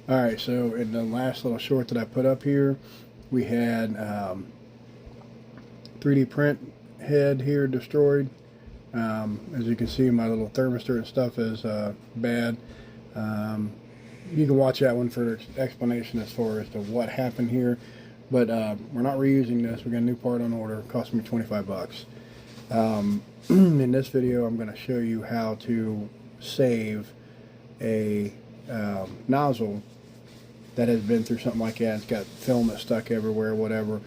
Alright, so in the last little short that I put up here, we had 3D print head here destroyed. As you can see, my little thermistor and stuff is bad. Um, you can watch that one for explanation as far as to what happened here. But we're not reusing this. We got a new part on order. It cost me 25 bucks. In this video, I'm going to show you how to save a nozzle that has been through something like that. It's got film that's stuck everywhere, whatever.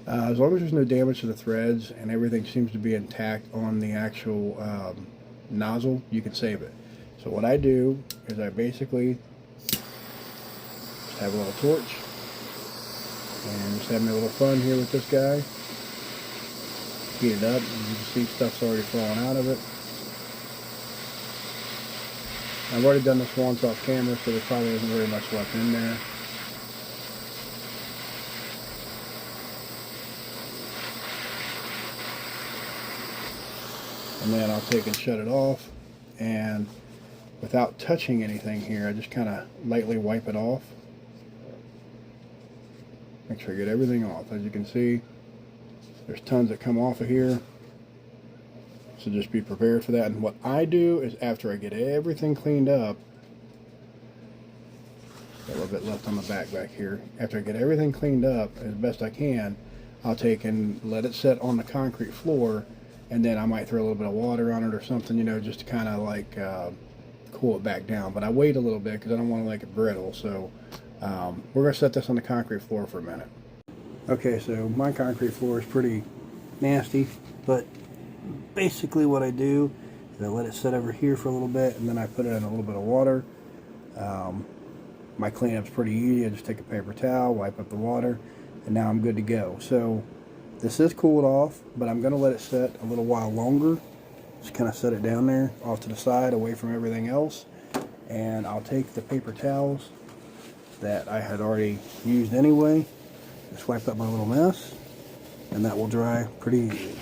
As long as there's no damage to the threads and everything seems to be intact on the actual nozzle, you can save it. So what I do is I basically just have a little torch and just having a little fun here with this guy. Heat it up, and you can see stuff's already falling out of it. I've already done this once off camera, so there probably isn't very much left in there. And then I'll take and shut it off, and without touching anything here, I just kind of lightly wipe it off. Make sure I get everything off. As you can see, there's tons that come off of here, so just be prepared for that. And what I do is after I get everything cleaned up, got a little bit left on the back here, after I get everything cleaned up as best I can, I'll take and let it set on the concrete floor, and then I might throw a little bit of water on it or something, you know, just to kind of like cool it back down. But I wait a little bit because I don't want to make it brittle. So we're going to set this on the concrete floor for a minute. Okay, so my concrete floor is pretty nasty, but basically what I do is I let it sit over here for a little bit, and then I put it in a little bit of water. My cleanup's pretty easy. I just take a paper towel, wipe up the water, and now I'm good to go. So this is cooled off, but I'm going to let it set a little while longer. Just kind of set it down there off to the side away from everything else, and I'll take the paper towels that I had already used anyway, just wipe up my little mess, and that will dry pretty easy.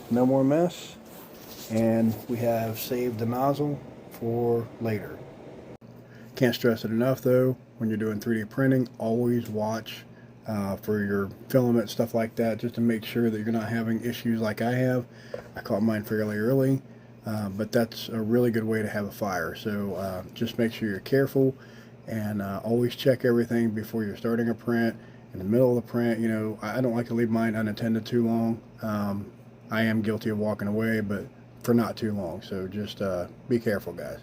No more mess, and we have saved the nozzle for later. Can't stress it enough though, when you're doing 3D printing, always watch for your filament, stuff like that, just to make sure that you're not having issues like I have. I caught mine fairly early, but that's a really good way to have a fire. So just make sure you're careful, and always check everything before you're starting a print. In the middle of the print, you know, I don't like to leave mine unattended too long. I am guilty of walking away, but for not too long. So just be careful, guys.